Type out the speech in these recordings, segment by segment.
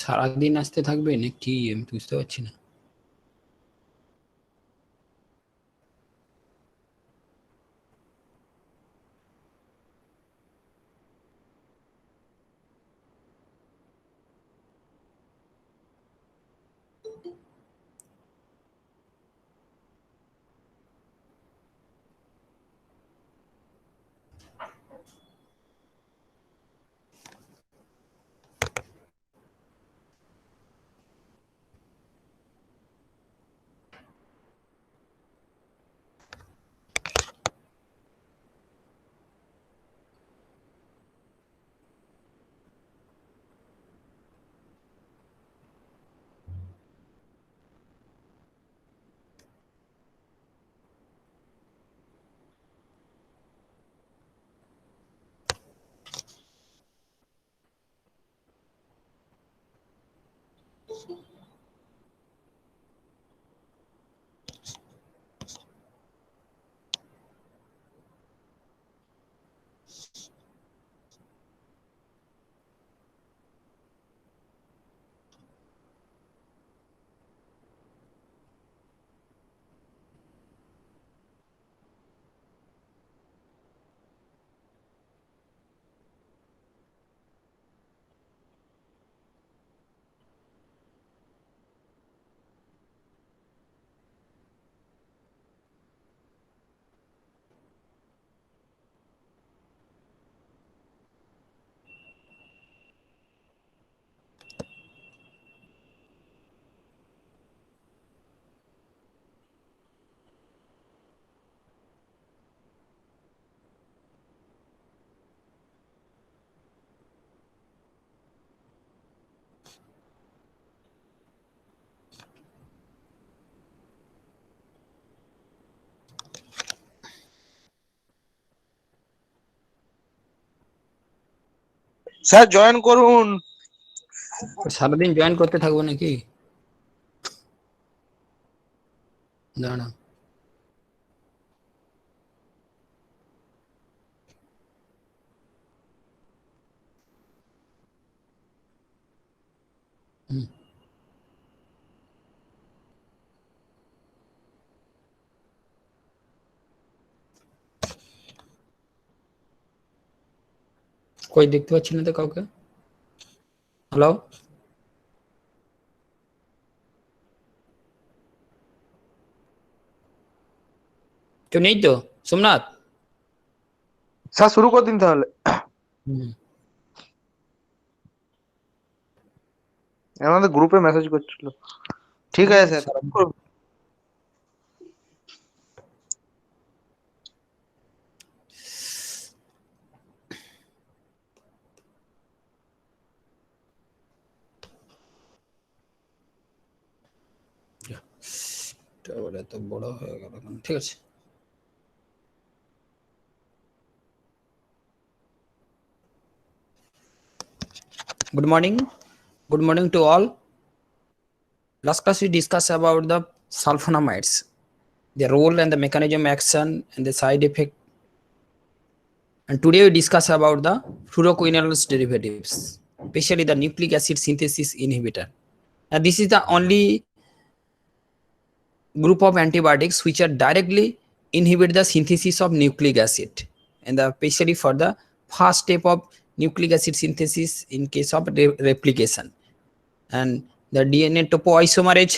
সারাদিন আসতে থাকবে নাকি আমি বুঝতে পারছি না। স্যার জয়েন করুন। সারাদিন জয়েন করতে থাকবো নাকি? দাঁড়া, কই দেখতে পাচ্ছি না তো কাউকে। হ্যালো, কেউ নেই তো? সোমনাথ, স্যার শুরু করে দিন তাহলে। আমাদের গ্রুপে মেসেজ করছিল। ঠিক আছে স্যার। এত বড় হয়ে গেল, ঠিক আছে। Good morning. Good morning to all. Last class we discussed about the sulfonamides, their role and the mechanism action and the side effect. And today we discuss about the fluoroquinolones derivatives, especially the nucleic acid synthesis inhibitor. And this is the only group of antibiotics which are directly inhibit the synthesis of nucleic acid, and especially for the first step of nucleic acid synthesis in case of replication, and the DNA topoisomerase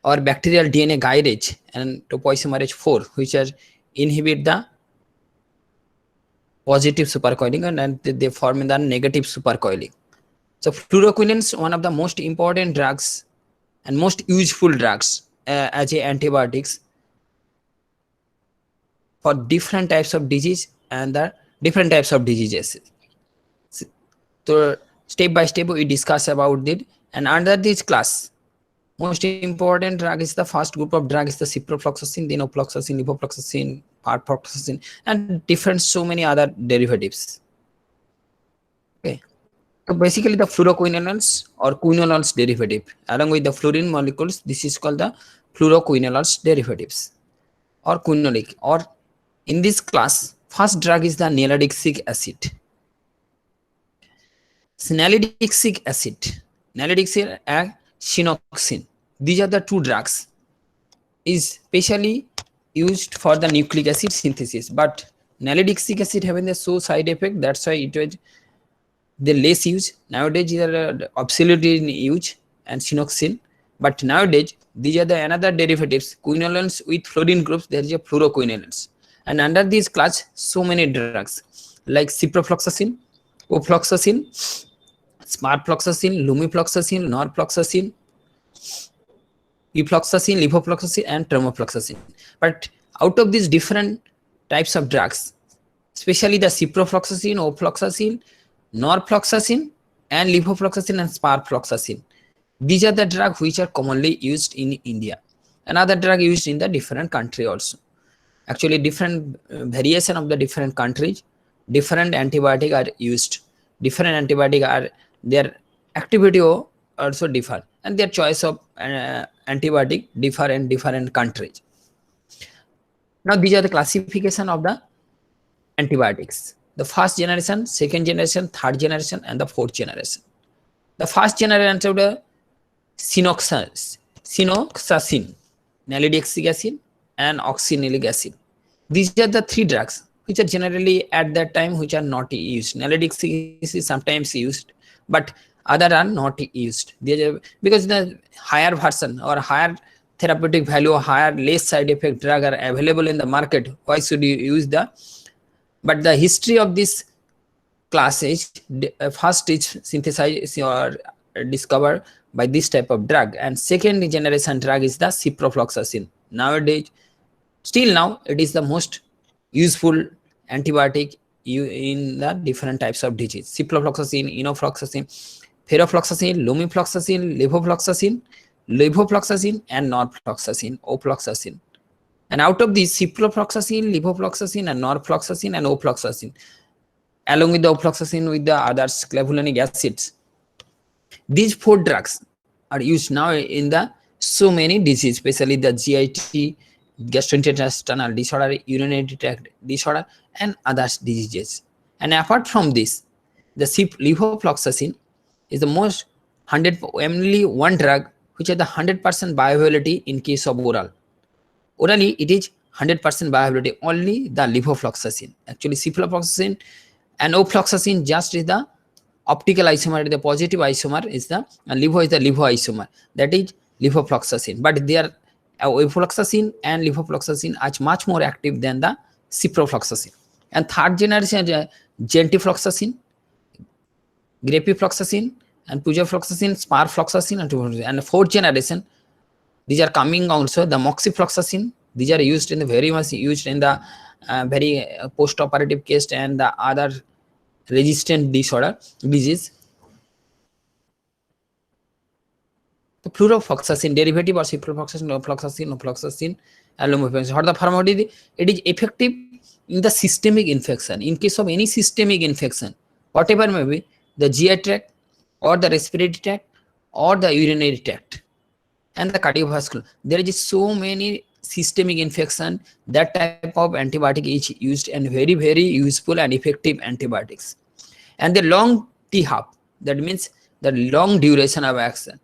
or bacterial DNA guidage and topoisomerase 4 which are inhibit the positive supercoiling, and they form the negative supercoiling. So fluoroquinones, one of the most important drugs and most useful drugs as a antibiotics for different types of disease and the different types of diseases. So step by step we discuss about it, and under this class most important drug is the first group of drug is the ciprofloxacin, then ofloxacin, levofloxacin, arfloxacin, and different so many other derivatives. Okay, so basically the fluoroquinolones or quinolones derivative along with the fluorine molecules, this is called the fluoroquinolones derivatives or quinolic, or in this class first drug is the nalidixic acid. Nalidixic acid, nalidixic and chinoxin. These are the two drugs is specially used for the nucleic acid synthesis, but nalidixic acid having the so side effect, that's why it was the less use. Nowadays they are obsolete in use, and chinoxin, but nowadays these are the another derivatives quinones with fluorine groups. There is a fluoroquinones, and under this class so many drugs like ciprofloxacin, ofloxacin, sparfloxacin, lumifloxacin, norfloxacin, efloxacin, levofloxacin, and termofloxacin. But out of these different types of drugs, especially the ciprofloxacin, ofloxacin, norfloxacin, and levofloxacin and sparfloxacin, these are the drugs which are commonly used in India. Another drug used in the different country also. Actually, different variation of the different countries, different antibiotic are used. Different antibiotic are their activity also differ, and their choice of antibiotic differ in different countries. Now these are the classification of the antibiotics: the first generation, second generation, third generation, and the fourth generation. The first generation of the ciprofloxacin, nalidixic acid, and oxynilic acid. These are the three drugs which are generally at that time which are not used. Nalidixic is sometimes used, but other are not used. Because the higher version or higher therapeutic value or higher less side effect drug are available in the market, why should you use the? But the history of this class is first is synthesized or discovered by this type of drug, and second generation drug is the ciprofloxacin. Nowadays, still now, it is the most useful antibiotic in the different types of disease: ciprofloxacin, enofloxacin, ferrofloxacin, lumifloxacin, levofloxacin, and norfloxacin, ofloxacin. And out of these, ciprofloxacin, levofloxacin, and norfloxacin, and ofloxacin, along with the ofloxacin with the others clavulanic acids, these four drugs are used now in the so many diseases, especially the GIT, gastrointestinal disorder, urinary tract disorder, and other diseases. And apart from this, the levofloxacin is the most only one drug which has the 100% bioavailability in case of oral. Orally, it is 100% bioavailability, only the levofloxacin. Actually, ciprofloxacin and ofloxacin just is the optical isomer, the positive isomer is the, and levo is the levo isomer, that is levofloxacin. But they are ofloxacin and levofloxacin are much more active than the ciprofloxacin. And third generation gentifloxacin, grapefloxacin, and pujafloxacin, sparfloxacin, and fourth generation, these are coming also, the moxifloxacin. These are used in the very much used in the very post-operative case and the other resistant disease. The fluorofloxacin derivative or ciprofloxacin, ofloxacin, and lumifloxacin. What the pharmacology? It is effective in the systemic infection. In case of any systemic infection, whatever may be, the GI tract or the respiratory tract or the urinary tract and the cardiovascular, there is so many systemic infection, that type of antibiotic is used, and very, very useful and effective antibiotics. And the long T-half, that means the long duration of action.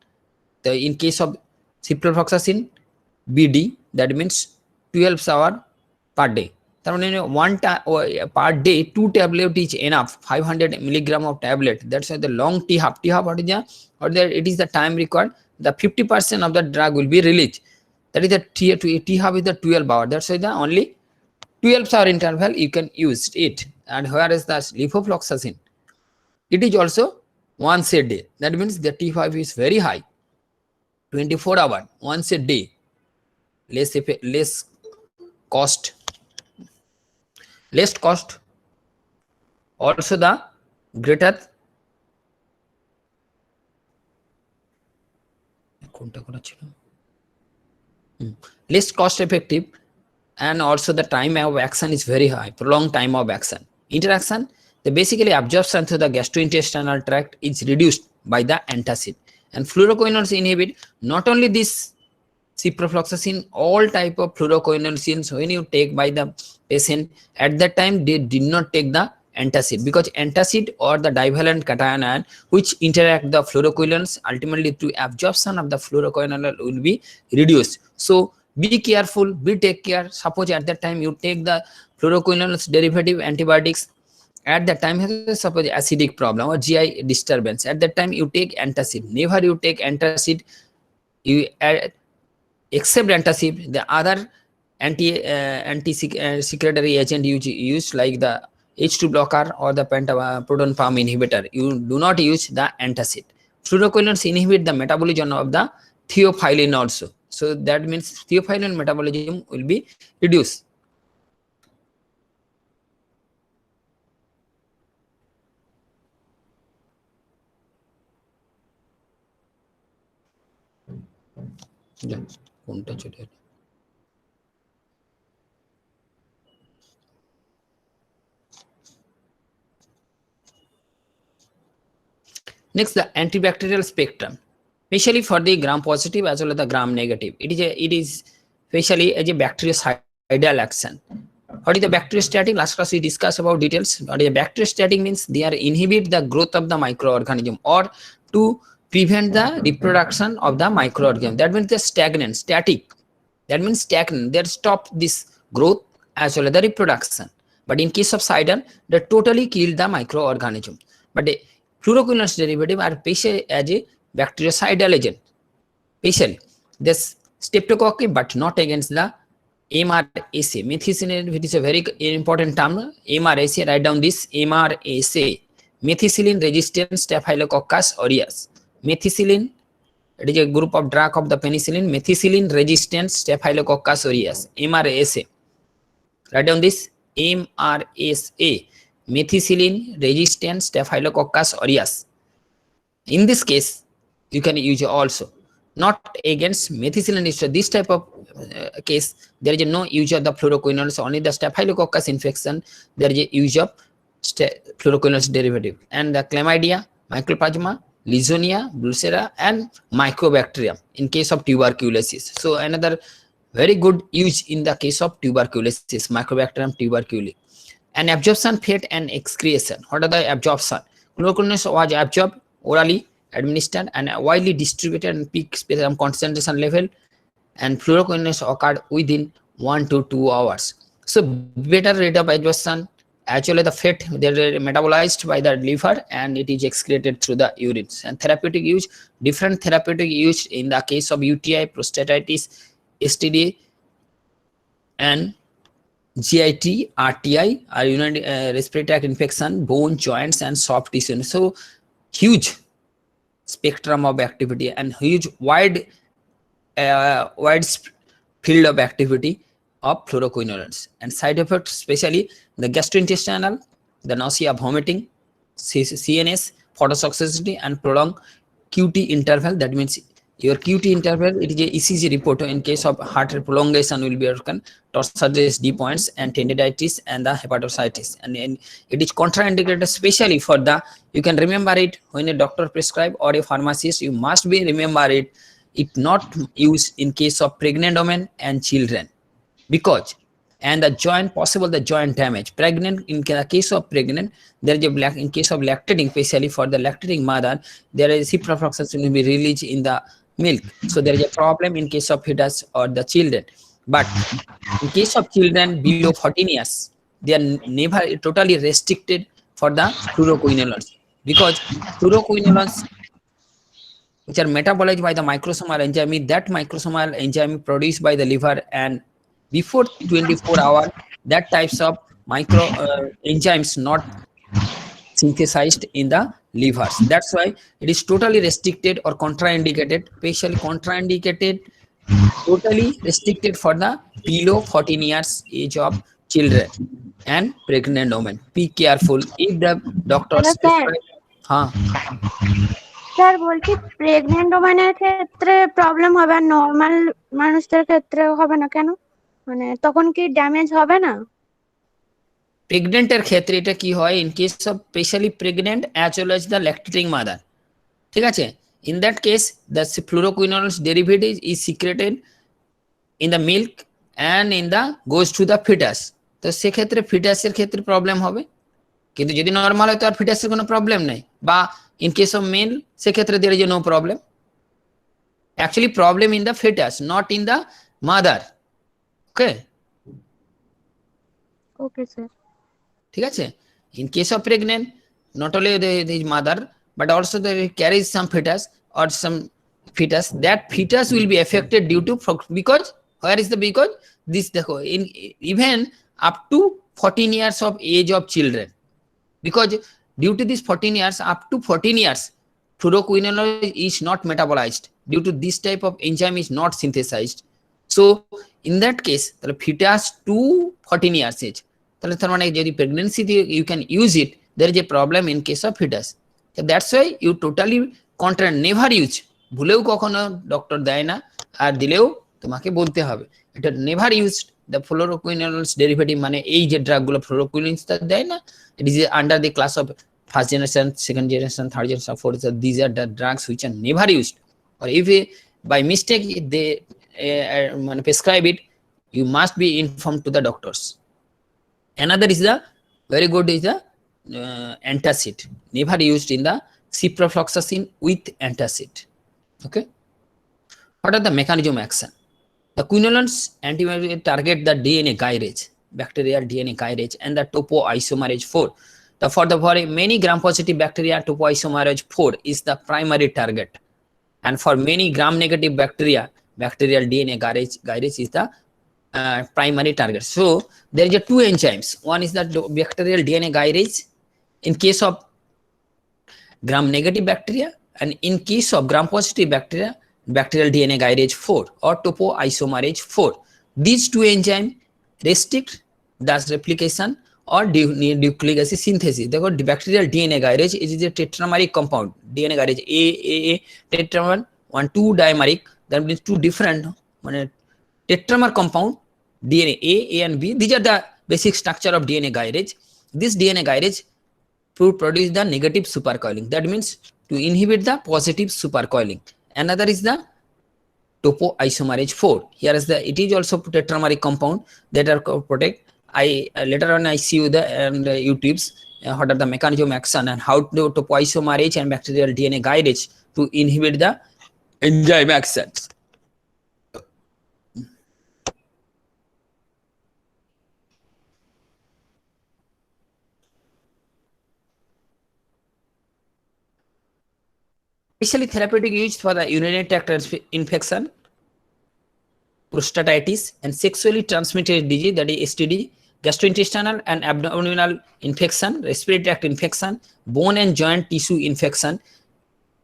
In case of ciprofloxacin, BD, that means 12 hours per day. One per day, 2 tablets is enough, 500 milligram of tablet. That's why the long T-half. T-half, what is the, it is the time required. The 50% of the drug will be released. That is the T-half is the 12 hours. That's why the only 12-hour interval you can use it. And whereas the levofloxacin, it is also once a day. That means the T5 is very high, 24 hours, once a day, less cost. Also the greater less cost effective, and also the time of action is very high, prolonged time of action. Interaction, the basically absorption through the gastrointestinal tract is reduced by the antacid. And fluoroquinones inhibit not only this ciprofloxacin, all type of fluoroquinones when you take by the patient, at that time they did not take the antacid, because antacid or the divalent cation ion which interact the fluoroquinolones ultimately through absorption of the fluoroquinolone will be reduced. So be careful, be take care. Suppose at that time you take the fluoroquinolones derivative antibiotics, at that time suppose acidic problem or GI disturbance, at that time you take antacid. Never you take antacid, you except antacid, the other anti-secretory agent you use like the H2 blocker or the proton pump inhibitor. You do not use the antacid. Fluoroquinolones inhibit the metabolism of the theophylline also. So that means theophylline metabolism will be reduced. কোনটা চলে এলো? Next, the antibacterial spectrum, especially for the gram positive as well as the gram negative. It is especially as a bactericidal action. What is the bacteriostatic? Last class we discussed about details. What is a bacteriostatic? Means they are inhibit the growth of the microorganism or to prevent the reproduction of the microorganism. That means they're stagnant, static. That means stagnant. They stop this growth as well as the reproduction. But in case of cider, they totally kill the microorganism. But the fluoroquinolones derivative are patient as a bactericidal agent. Patient. This streptococci, but not against the MRSA. Methicillin, it is a very important term. MRSA, write down this MRSA. Methicillin resistant Staphylococcus aureus. Methicillin, it is a group of drug of the penicillin. Methicillin resistant Staphylococcus aureus. MRSA. Write down this MRSA. Methicillin resistant Staphylococcus aureus. In this case, you can use also. Not against methicillin. This type of case, there is no use of the fluoroquinolones, only the Staphylococcus infection, there is a use of fluoroquinolones derivative. And the chlamydia, mycoplasma, Lisonia, Brucella, and Mycobacterium in case of tuberculosis. So another very good use in the case of tuberculosis, Mycobacterium tuberculosis. And absorption, fate, and excretion. What are the absorption? Fluoroquinolones was absorbed orally, administered, and widely distributed and peak spectrum concentration level, and fluoroquinolones occurred within 1 to 2 hours. So better rate of absorption, actually the fat, they are metabolized by the liver and it is excreted through the urine. And therapeutic use, different therapeutic use in the case of UTI, prostatitis, STD, and GIT, RTI, or urinary respiratory tract infection, bone, joints, and soft tissue. So huge spectrum of activity and huge wide field of activity of fluoroquinolones. And side effects, especially the gastrointestinal, the nausea, vomiting, CNS, phototoxicity, and prolonged QT interval. That means your QT interval, it is a ECG report. In case of heart prolongation will be broken, torsades, D points, and tendinitis, and the hepatocytis. And it is contraindicated, especially for the, you can remember it when a doctor prescribe or a pharmacist, you must be remember it. It not used in case of pregnant women and children, because and the joint, possible the joint damage. Pregnant, in the case of pregnant, there is a in case of lactating, especially for the lactating mother, there is ciprofloxacin will be released in the milk. So there is a problem in case of fetus or the children. But in case of children below 14 years, they are never totally restricted for the fluoroquinolones, because fluoroquinolones, which are metabolized by the microsomal enzyme, that microsomal enzyme produced by the liver, and before 24 hours, that types of micro enzymes not synthesized in the livers. That's why it is totally restricted or contraindicated, especially contraindicated, totally restricted for the below 14 years age of children and pregnant women. Be careful if the doctors sir বলছি pregnant ওমেনের ক্ষেত্রে problem হবে, আর normal মানুষদের ক্ষেত্রে হবে না কেন? মানে তখন কি ড্যামেজ হবে না? প্রেগন্যান্টের ক্ষেত্রে এটা কি হয়, in case of specially pregnant as well as the lactating mother, ঠিক আছে, in that case the fluoroquinolones derivative is secreted in the milk and in the goes to the fetus. তো সেক্ষেত্রে ফিটাসের ক্ষেত্রে প্রবলেম হবে, কিন্তু যদি নর্মাল হয় তো আর ফিটাসের কোনো প্রবলেম নেই, বা ইন কেস অফ মেল সেক্ষেত্রে there is no problem. Actually problem in the fetus, not in the mother. Okay, okay sir. ঠিক আছে? In case of pregnant, not only the mother but also they carries some fetus or some fetus, that fetus will be affected due to, because where is the, because this দেখো in even up to 14 years of age of children, because due to this 14 years, up to 14 years, fluoroquinolone is not metabolized due to this type of enzyme is not synthesized. So in that case তাহলে fetus to 14 years age, তাহলে তার মানে যদি pregnancy you can use it, there is a problem in case of fetus. So that's why you totally contract, never use, ভুলেও কখনো doctor দেয় না, আর দিলেও তোমাকে বলতে হবে এটা নেভার ইউজড দ্য ফ্লোরোকুইনোলস ডেরিভেটিভ, মানে এই যে ড্রাগগুলো ফ্লোরোকুইনোলস দেয় না, it is under the class of first generation, second generation, third generation, fourth generation. These are the drugs which are never used, or if by mistake they prescribe it, you must be informed to the doctors. Another is the very good is the antacid, never used in the ciprofloxacin with antacid. Okay, what are the mechanism action? The quinolones antibody target the DNA gyrase, bacterial DNA gyrase, and the topoisomerase 4. For many gram-positive bacteria, topoisomerase 4 is the primary target, and for many gram-negative bacteria, bacterial DNA gyrase is the primary target. So there is two enzymes. One is the bacterial DNA gyrase in case of gram-negative bacteria, and in case of gram-positive bacteria, bacterial DNA gyrase 4 or topoisomerase 4. These two enzymes restrict the replication or nucleic acid synthesis. Therefore, the bacterial DNA gyrase is a tetrameric compound. DNA gyrase A tetramer, 1,2 dimeric. That means two different tetramer compound, DNA A and B. These are the basic structure of DNA gyrase. This DNA gyrase to produce the negative supercoiling. That means to inhibit the positive supercoiling. Another is the topoisomerase 4. Here is the, it is also tetrameric compound that are protect. I later on I see you the and YouTube's what are the mechanism action and how to topoisomerase and bacterial DNA gyrase to inhibit the enzyme actions. Especially therapeutic used for the urinary tract infection, prostatitis, and sexually transmitted disease, that is STD, gastrointestinal and abdominal infection, respiratory tract infection, bone and joint tissue infection.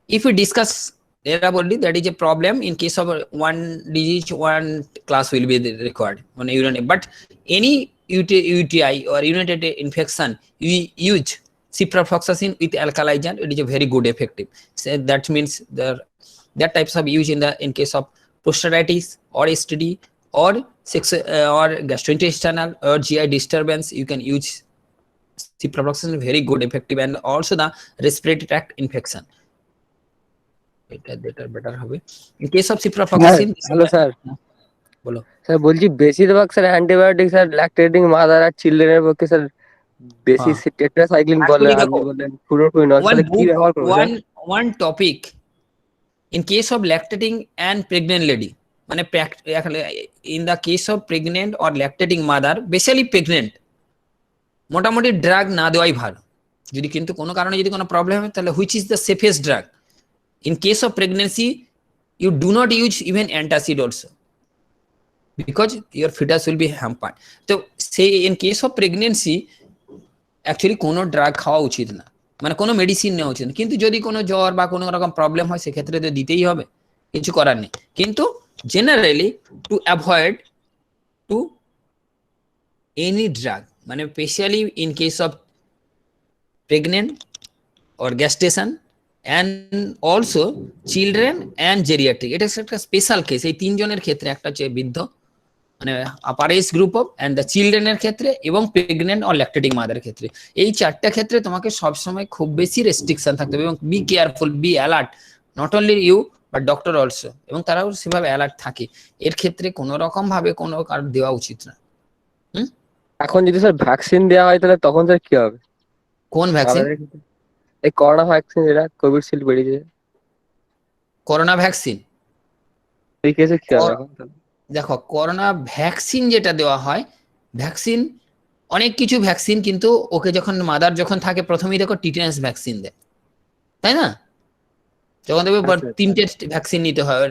If we discuss already, that is a problem. In case of one disease, one class will be required on urinary. But any UTI or urinary infection, we use ciprofloxacin with alkaligen. It is a very good effective. So that means that types of use in case of prostatitis or STD or or gastrointestinal or GI disturbance, you can use ciprofloxacin, very good effective, and also the respiratory tract infection. Better হবে in case of ciprofloxacin. Hello sir, বলো sir বলছি বেশিরভাগ sir antibiotic sir lactating mother আর চিলড্রেনের পক্ষে sir বেশি tetracycline বলে, Actually, আপনি বললেন ফ্লুরোকুইনল, তাহলে কি ব্যবহার করব sir? one topic in case of lactating and pregnant lady, মানে in the case of pregnant or lactating mother, basically pregnant, মোটামুটি ড্রাগ না দেওয়াই ভালো। যদি কিন্তু কোনো কারণে যদি কোনো প্রবলেম হয় তাহলে which is the safest drug? In case of pregnancy, you do not use even antacid also, because your fetus will be hampered. So say in case of pregnancy, actually কোনো ড্রাগ খাওয়া উচিত না, মানে কোনো medicine নেওয়া উচিত না। কিন্তু যদি কোনো জ্বর বা কোনো রকম প্রবলেম হয় সেক্ষেত্রে তো দিতেই হবে, কিছু করার নেই। কিন্তু generally to avoid to any drug, মানে specially in case of pregnant or gestation and also children and geriatric, এটা একটা স্পেশাল কেস। এই তিনজনের ক্ষেত্রে, একটা হচ্ছে বৃদ্ধ মানে upper age group of, and the চিলড্রেনের ক্ষেত্রে এবং প্রেগনেন্ট অর ল্যাকটেটিং মাদারের ক্ষেত্রে, এই চারটা ক্ষেত্রে তোমাকে সবসময় খুব বেশি রেস্ট্রিকশন থাকতে হবে এবং be careful, be alert, not only you but doctor also, এবং তারাও সেভাবে অ্যালার্ট থাকে। এর ক্ষেত্রে কোনো রকম ভাবে কোনো কার দেওয়া উচিত না। এখন যদি স্যার ভ্যাকসিন দেওয়া হয় তাহলে তখন স্যার কি হবে? কোন ভ্যাকসিন? মাদারের ক্ষেত্রে এই করোনা ভ্যাকসিন যেটা কোভিশিল্ড বেরিয়েছে, করোনা ভ্যাকসিন। এই কেসে কি হবে এখন? দেখো, করোনা ভ্যাকসিন যেটা দেওয়া হয়, ভ্যাকসিন অনেক কিছু ভ্যাকসিন, কিন্তু ওকে যখন মাদার যখন থাকে প্রথমেই দেখো টিটেনাস ভ্যাকসিন দেয়, তাই না? যখন দেখবে আচ্ছা, আচ্ছা। তিনটে ভ্যাকসিন নিতে হয়,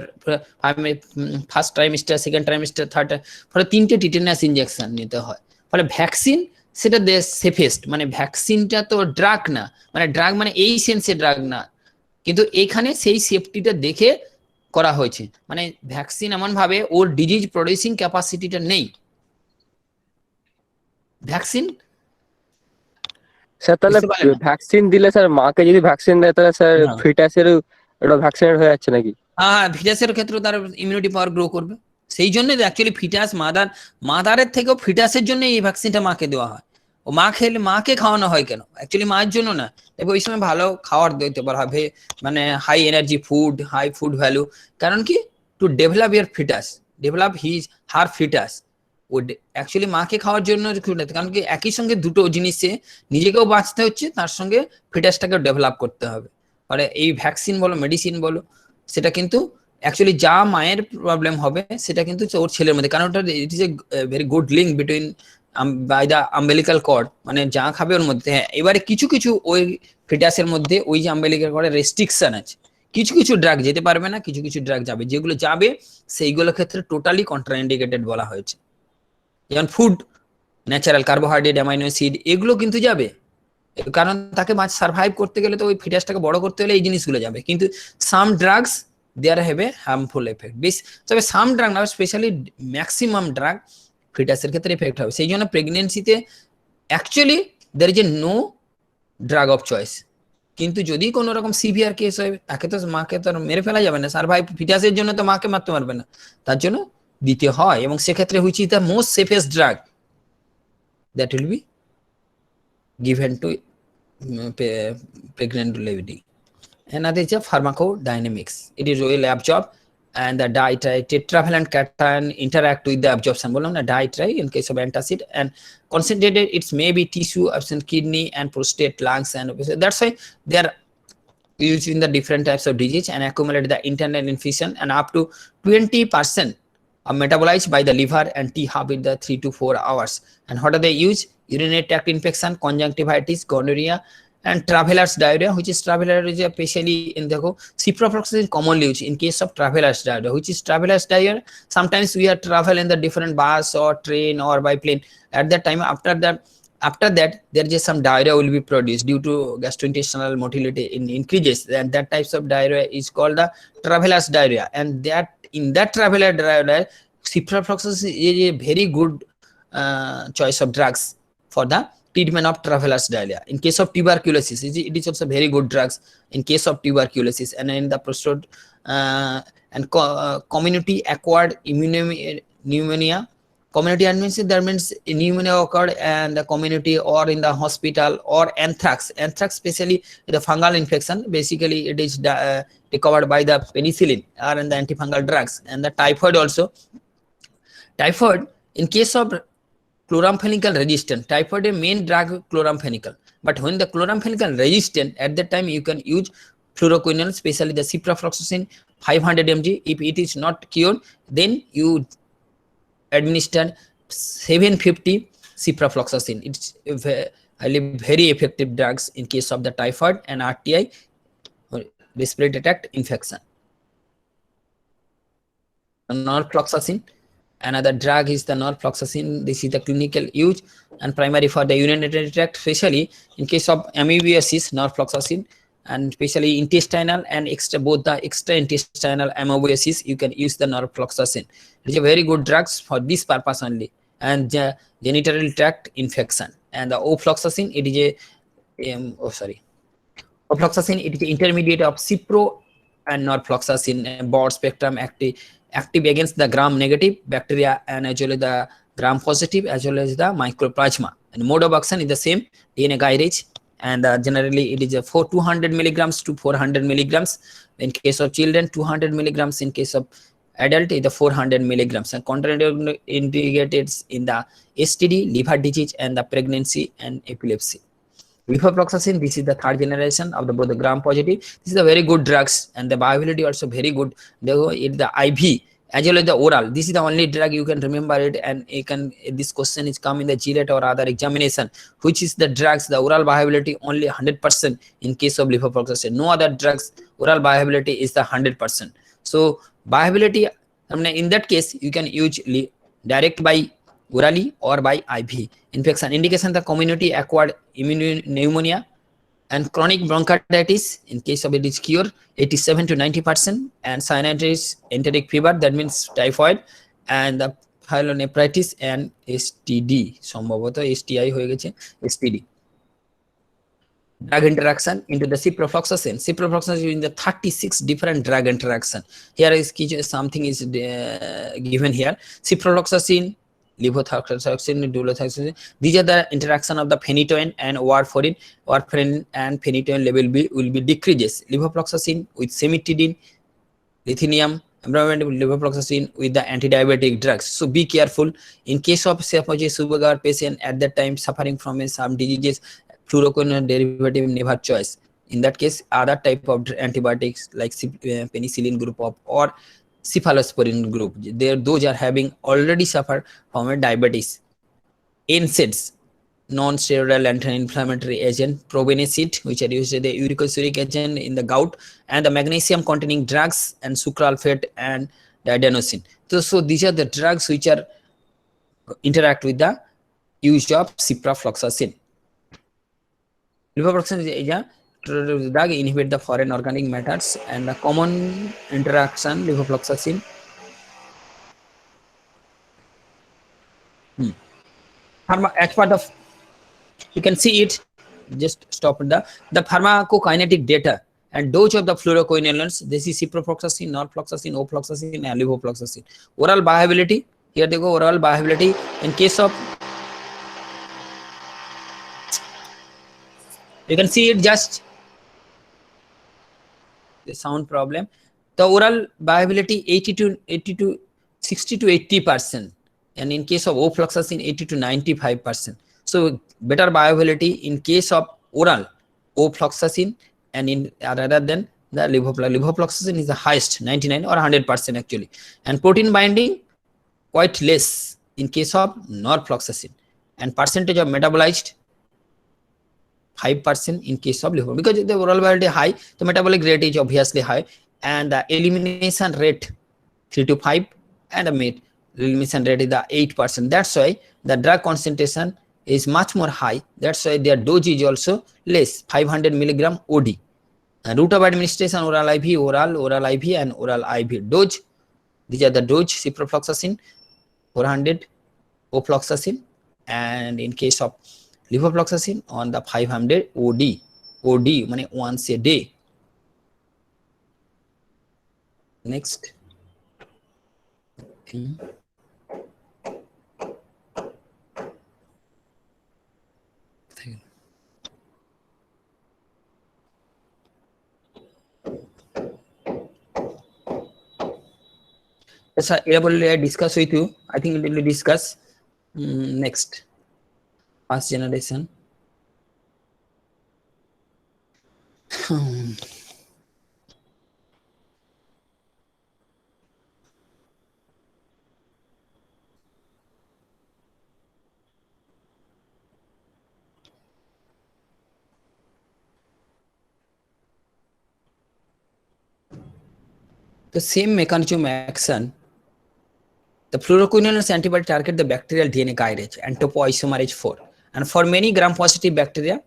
first trimester, second trimester, third, ফলে তিনটে টিটেনাস ইনজেকশন নিতে হয়। ফলে ভ্যাকসিন সেটা সেফেস্ট, মানে ভ্যাকসিনটা তো ড্রাগ না, মানে ড্রাগ মানে এই সেন্সে ড্রাগ না, কিন্তু এখানে সেই সেফটিটা দেখে করা হয়েছে। মানে ভ্যাকসিন এমন ভাবে ওর ডিজিজ প্রডিউসিং ক্যাপাসিটিটা নেই। ভ্যাকসিন স্যার তাহলে বুঝতে পারলেন? ভ্যাকসিন দিলে স্যার মাকে যদি ভ্যাকসিন দেয় তাহলে স্যার হ্যাঁ, ফিটাসেরও ওটা ভ্যাকসিনেট হয়ে যাচ্ছে নাকি? হ্যাঁ, ফিটাসের ক্ষেত্রে তার ইমিউনিটি পাওয়ার গ্রো করবে। সেই জন্য অ্যাকচুয়ালি ফিটাস মাদারের থেকেও ফিটাসের জন্য এই ভ্যাকসিনটা মাকে দেওয়া হয়। ও মা খেলে, মাকে খাওয়ানো হয় কেন? অ্যাকচুয়ালি মায়ের জন্য না, তবে ওই সময় ভালো খাওয়ার দিতে পারা হবে, মানে high energy food, high food value. কারণ কি, to develop your fetus, develop her fetus. ও অ্যাকচুয়ালি মাকে খাওয়ার জন্য, কারণ কি একই সঙ্গে দুটো জিনিসে নিজেকেও বাঁচতে হচ্ছে, তার সঙ্গে ফিটাসটাকেও ডেভেলপ করতে হবে। মানে এই ভ্যাকসিন বলো, মেডিসিন বলো, সেটা কিন্তু অ্যাকচুয়ালি যা মায়ের প্রবলেম হবে সেটা কিন্তু ওর ছেলের মধ্যে, কারণ ওটা it is a very good link between by the umbilical cord, মানে যা খাবে ওর মধ্যে। হ্যাঁ, এবারে কিছু কিছু ওই ফিটাসের মধ্যে ওই যে আম্বেলিকাল কর্ডের রেস্ট্রিকশন আছে, কিছু কিছু ড্রাগ যেতে পারবে না, কিছু কিছু ড্রাগ যাবে, যেগুলো যাবে সেইগুলোর ক্ষেত্রে টোটালি কন্ট্রাইন্ডিকেটেড বলা হয়েছে। যেমন food, natural carbohydrate, amino acid, এগুলো কিন্তু যাবে, কারণ তাকে মাছ সার্ভাইভ করতে গেলে তো ওই ফিটাসটাকে বড় করতে হলে এই জিনিসগুলো যাবে। কিন্তু some drugs there have a harmful effect বেশ, তবে সাম ড্রাগ না, স্পেশালি ম্যাক্সিমাম ড্রাগ ফিটাসের ক্ষেত্রে এফেক্ট হবে। সেই জন্য প্রেগনেন্সিতে actually there is a no drug of choice. কিন্তু যদি কোনো রকম সিভিয়ার কেস হয়, তাকে তো মাকে তো মেরে ফেলা যাবে না, সার্ভাইভ ফিটাসের জন্য তো মাকে মারতে পারবে না, তার জন্য দিতে হয়। এবং সেক্ষেত্রে which is the most safest drug that will be given to pregnant lady. Another is a pharmacodynamics. It is a lab job, and the dietary tetravalent cation interact with the absorption. বললাম না dietary in case of antacid, and concentrated it may be tissue, absent kidney and prostate, lungs, and that's why they are used in the different types of disease and accumulate the internal infusion, and up to 20% are metabolized by the liver and T-hub in the 3 to 4 hours. And what are they use? Urinary tract infection, conjunctivitis, gonorrhea, and traveler's diarrhea, which is traveler's especially in the ciprofloxacin is commonly used in case of traveler's diarrhea. Which is traveler's diarrhea? Sometimes we are travel in the different bus or train or by plane. At that time, after that there is some diarrhea will be produced due to gastrointestinal motility increases, and that types of diarrhea is called the traveler's diarrhea. And that in that traveler diarrhea, ciprofloxacin is a very good choice of drugs for the treatment of traveler's diarrhea. In case of tuberculosis, it is also very good drugs in case of tuberculosis. And in the prostate and community acquired pneumonia. Community admission, that means pneumonia occurred and the community or in the hospital, or anthrax. Anthrax especially the fungal infection, basically it is recovered by the penicillin or in the antifungal drugs. And the typhoid also. Typhoid, in case of chloramphenicol resistant, typhoid a main drug chloramphenicol, but when the chloramphenicol resistant, at that time you can use fluoroquinol, especially the ciprofloxacin 500 mg. If it is not cured, then you administer 750 ciprofloxacin. It's very effective drugs in case of the typhoid and RTI, respiratory tract infection. Norfloxacin, another drug is the norfloxacin. This is the clinical use and primary for the urinary tract, especially in case of amoebiasis, norfloxacin, and especially intestinal and extra, both the extra intestinal amoebiasis, you can use the norfloxacin. It is a very good drugs for this purpose only. And genital tract infection, and the ofloxacin, it is a ofloxacin, it is intermediate of cipro and norfloxacin, broad spectrum active against the gram negative bacteria, and as well as the gram positive, as well as the mycoplasma. And mode of action is the same, DNA gyrase, and generally it is a 200 milligrams to 400 milligrams in case of children, 200 milligrams in case of adult is the 400 milligrams, and contraindicated in the STD, liver disease, and the pregnancy and epilepsy. Levofloxacin, this is the third generation of the both the gram positive. This is a very good drugs and the bioavailability also very good. It's the IV as well as the oral. This is the only drug you can remember it, and you can, this question is come in the GLET or other examination. Which is the drugs, the oral bioavailability only 100% in case of levofloxacin. No other drugs oral bioavailability is the 100%. So bioavailability, I mean, in that case you can use direct by orally or by IV. Infection indication, the community acquired pneumonia and chronic bronchitis. In case of it is cure 87 to 90%, and cyanosis, enteric fever, that means typhoid, and the pyelonephritis and STD. সম্ভবত STI হয়ে গেছে, STD. Drug interaction into the ciprofloxacin. Ciprofloxacin is in the 36 different drug interaction. Here is something is given here. Ciprofloxacin, levothyroxine, dulothiazide. These are the interaction of the phenytoin and warfarin. Warfarin and phenytoin level will be decreases. Levofloxacin with cimetidine, lithium, levofloxacin with the anti-diabetic drugs. So be careful. In case of sugar patient at that time suffering from some diseases, fluoroquinone derivative never choice. In that case, other type of antibiotics like penicillin group of or cephalosporin group, those are having already suffered from a diabetes. NSAIDs, non-steroidal anti-inflammatory agent, probenecid, which are used as the uricosuric agent in the gout, and the magnesium containing drugs and sucralfate and diadenosine. So these are the drugs which are interact with the use of ciprofloxacin. Levofloxacin is a drug inhibit the foreign organic matters, and the common interaction levofloxacin. As part of, you can see it. Just stop the pharmacokinetic data and dose of the fluoroquinolones. This is ciprofloxacin, norfloxacin, ofloxacin, and levofloxacin. Oral bioavailability. Here they go. Oral bioavailability in case of, you can see it, just the sound problem. The oral bioavailability 60 to 80%, and in case of ofloxacin 80 to 95%. So better bioavailability in case of oral ofloxacin, and in rather than the levofloxacin is the highest, 99 or 100% actually, and protein binding quite less in case of norfloxacin, and percentage of metabolized 5% in case of liver, because the oral bioavailability high, the metabolic rate is obviously high, and the elimination rate 3 to 5, and the elimination rate is the 8%. That's why the drug concentration is much more high. That's why their dose is also less, 500 milligram OD. And route of administration, oral IV, oral IV, and oral IV. Dose, these are the dose: ciprofloxacin 400, ofloxacin, and in case of levofloxacin on the 500 OD means once a day. Next. Okay. Yes, I will discuss with you. I think we will discuss next. First generation. The same mechanism of action. The fluoroquinolones antibody target the bacterial DNA guidage and topoisomerase 4. And for many gram-positive bacteria,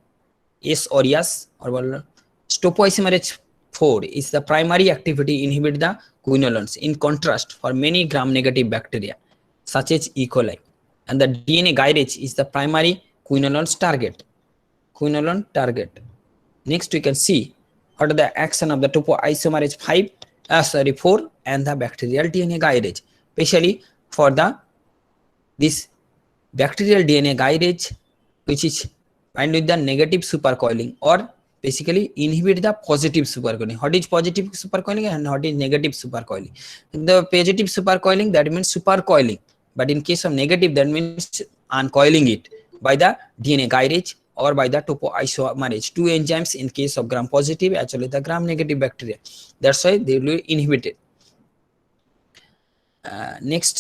S. aureus or topoisomerase 4 is the primary activity inhibit the quinolones. In contrast, for many gram-negative bacteria, such as E. coli, and the DNA guidage is the primary quinolones target. Quinolone target. Next, we can see what are the action of the topoisomerase 4 and the bacterial DNA guidage, especially for this bacterial DNA guidage, which is bind with the negative supercoiling, or basically inhibit the positive supercoiling. What is positive supercoiling and what is negative supercoiling? The positive supercoiling, that means supercoiling, but in case of negative, that means uncoiling it by the DNA guidage or by the topoisomerase, two enzymes in case of gram positive as well as the gram negative bacteria. That's why they will be inhibited. Next.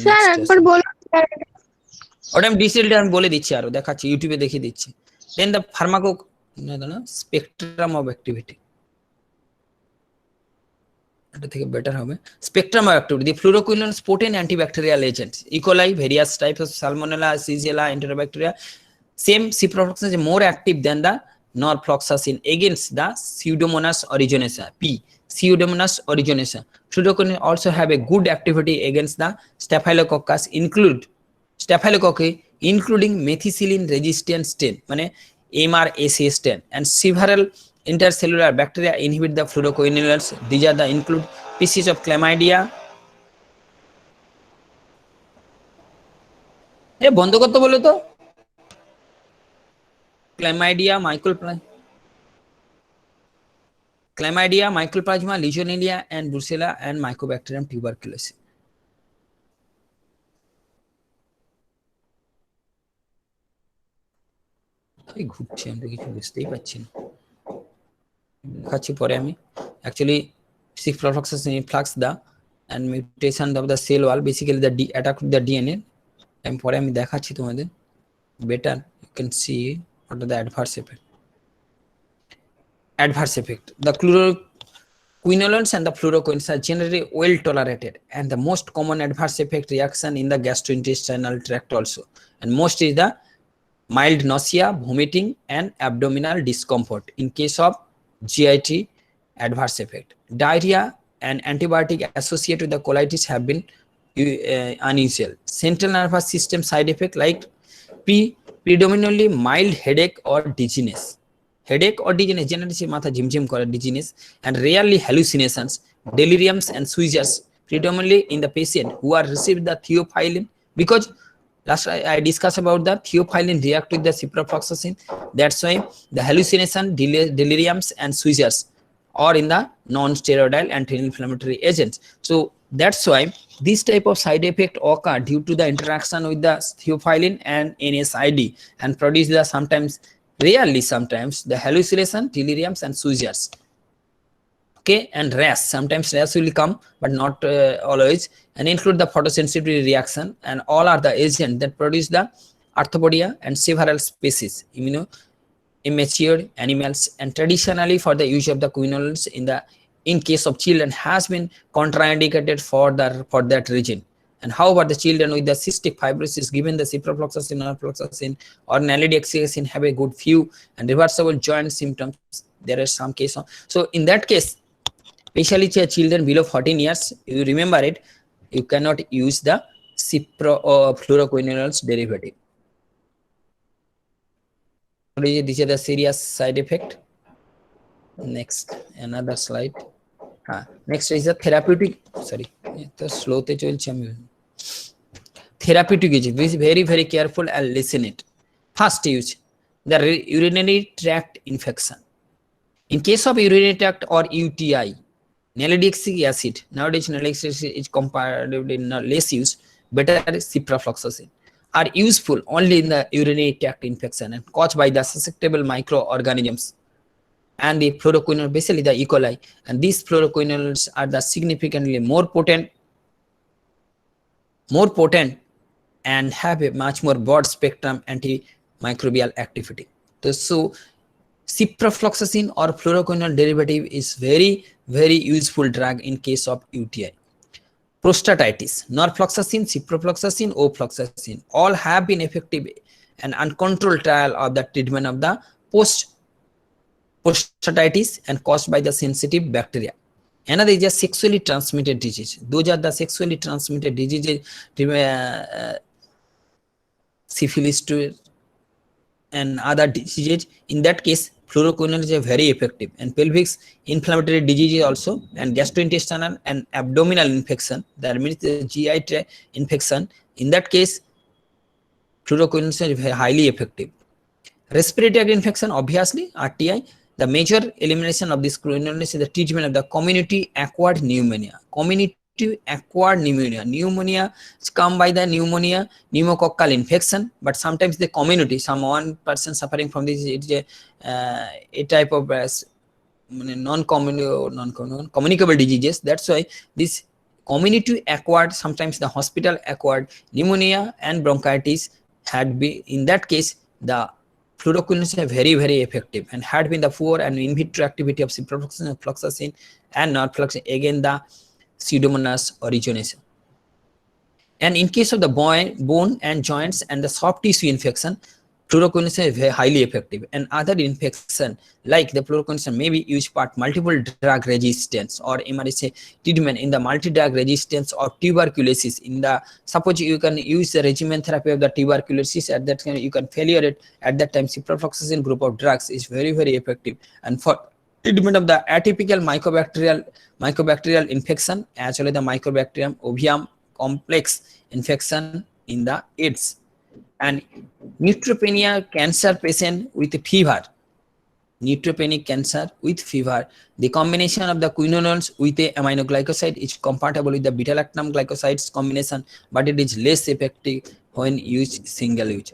Sir একবার বলুন sir. ওটা আমি ডিটেইলটা আমি বলে দিচ্ছি, আরো দেখাচ্ছি, ইউটিউবে দেখিয়ে দিচ্ছি। Then the pharmaco spectrum of activity, এটা থেকে বেটার হবে। Spectrum of activity, the fluoroquinolones potent antibacterial agent, E coli, various types of salmonella, shigella, enterobacteria, same ciprofloxacin is more active than the norfloxacin against the Pseudomonas aeruginosa. P. Pseudomonas aeruginosa. Fluoroquinolones also have a good activity against the Staphylococcus, including methicillin resistant strain, মানে MRSA strain, and several intercellular bacteria inhibit the fluoroquinolones. These are the include species of Chlamydia. এ বন্ধ করতে বলো তো। Chlamydia, Mycoplasma, Legionella, and Brucella, and Mycobacterium tuberculosis. ঘুরছি, আমরা কিছু বুঝতেই পারছি না। দেখাচ্ছি পরে আমি। Actually, ciprofloxacin influx the and mutation of the cell wall, basically the attack of the DNA. আমি পরে আমি দেখাচ্ছি তোমাদের। Better you can see what are the adverse effect. Adverse effect. The fluoroquinolones and the fluoroquinolones are generally well tolerated, and the most common adverse effect reaction in the gastrointestinal tract also, and most is the mild nausea, vomiting, and abdominal discomfort. In case of GIT, adverse effect, diarrhea and antibiotic associated with the colitis have been unusual. Central nervous system side effect like predominantly mild headache or dizziness. Generally matha jim kore, dizziness, and rarely hallucinations, deliriums, and seizures, predominantly in the patient who are received the theophylline, because last I discussed about the theophylline react with the ciprofloxacin. That's why the hallucination, deliriums, and seizures are in the non-steroidal anti-inflammatory agents. So that's why this type of side effect occur due to the interaction with the theophylline and NSAID, and produce the rarely sometimes the hallucination, deliriums, and seizures. Okay, and rash, sometimes rash will come but not always, and include the photosensitivity reaction, and all are the agents that produce the arthropodia and several species immature animals, and traditionally for the use of the quinolones in case of children has been contraindicated for that region. And how about the children with the cystic fibrosis, given the ciprofloxacin, norfloxacin, or naltrexone have a good few and reversible joint symptoms? There are some cases. So in that case, especially children below 14 years, you remember it, you cannot use the fluoroquinolones derivative. These are the serious side effect. Next, another slide. Next is the therapeutic. Sorry, the slow te cholche ami. Therapeutic use. Be very, very careful and listen it. First use the urinary tract infection. In case of urinary tract or UTI, nalidixic acid. Nowadays, nalidixic acid is comparatively less used. Better ciprofloxacin are useful only in the urinary tract infection and caused by the susceptible microorganisms. And the fluoroquinolones, basically the E. coli, and these fluoroquinolones are the significantly more potent and have a much more broad spectrum antimicrobial activity. So ciprofloxacin or fluoroquinolone derivative is very, very useful drug in case of UTI. Prostatitis, norfloxacin, ciprofloxacin, ofloxacin, all have been effective and uncontrolled trial of the treatment of the prostatitis and caused by the sensitive bacteria. Another is a sexually transmitted disease. Those are the sexually transmitted diseases, syphilis and other diseases. In that case, fluoroquinolones are very effective, and pelvic inflammatory diseases also, and gastrointestinal and abdominal infection, that means the GI tract infection. In that case, fluoroquinolones are highly effective. Respiratory infection, obviously, RTI. The major elimination of this quinolones is the treatment of the community acquired pneumonia. Community to acquire pneumonia. Pneumonia is come by the pneumococcal infection, but sometimes the community, one person suffering from this, it's a type of non-communicable diseases. That's why this community acquired, sometimes the hospital acquired pneumonia and bronchitis had been, in that case, the fluoroquinolones are very, very effective and had been the poor and in vitro activity of ciprofloxacin, fluoxetine and norfloxacin, again the Pseudomonas aeruginosa. And in case of the bone and joints and the soft tissue infection, fluoroquinolones is very highly effective. And other infection like the fluoroquinolones may be used for multiple drug resistance or MRSA treatment in the multi-drug resistance or tuberculosis. In the, suppose you can use the regimen therapy of the tuberculosis, at that time you can failure it. At that time, ciprofloxacin group of drugs is very, very effective. And for treatment of the atypical mycobacterial infection as well as the Mycobacterium ovium complex infection in the AIDS. And neutropenia cancer patient with fever, neutropenic cancer with fever, the combination of the quinolones with a aminoglycoside is compatible with the beta-lactam glycosides combination, but it is less effective when used single use.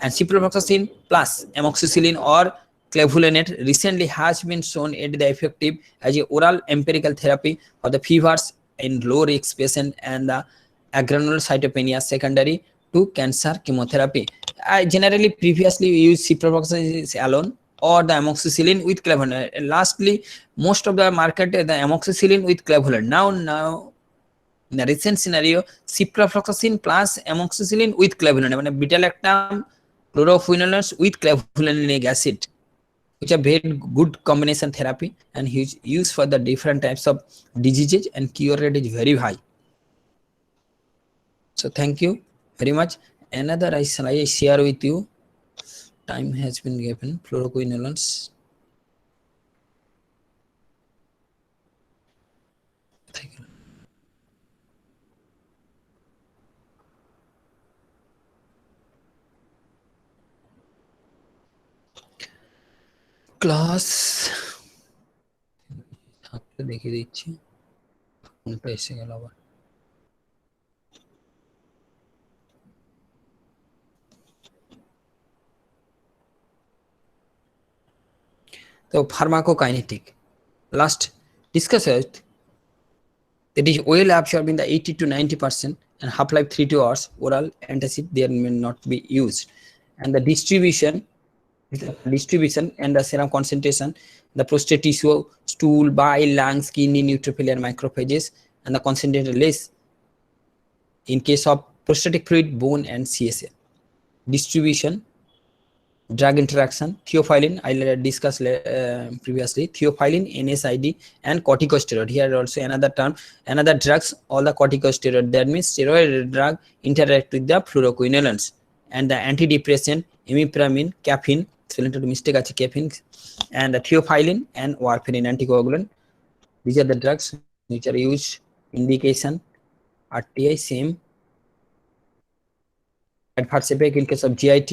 And ciprofloxacin plus amoxicillin or clavulanate recently has been shown to be effective as a oral empirical therapy for the fevers in low risk patient and the agranulocytopenia secondary to cancer chemotherapy. I generally previously used ciprofloxacin alone or the amoxicillin with clavulanate. And lastly, most of the market the amoxicillin with clavulanate. Now in the recent scenario, ciprofloxacin plus amoxicillin with clavulanate, beta-lactam chloroquinones with clavulanic acid, which are very good combination therapy and used for the different types of diseases, and cure rate is very high. So thank you very much. Another I share with you. Time has been given. Fluoroquinolones. Thank you. Class দেখিয়ে দিচ্ছি, কোনটা এসে গেল আবার। তো pharmacokinetic last discuss it, it is well absorbed in the 80 to 90% and half-life 3 to hours. Oral antacid there may not be used. And the distribution and the serum concentration, the prostate tissue, stool, bile, lungs, kidney, neutrophil and macrophages, and the concentration less in case of prostatic fluid, bone and CSA. Distribution, drug interaction, theophylline, I discussed previously, theophylline, NSAID and corticosteroid. Here also another term, another drugs, all the corticosteroid, that means steroid drug interact with the fluoroquinolones. And the antidepressant, imipramine, caffeine, mistake আছে caffeine, and the theophylline and warfarin anticoagulant. These are the drugs which are used. Indication, RTI same. Adverse effect in case of GIT,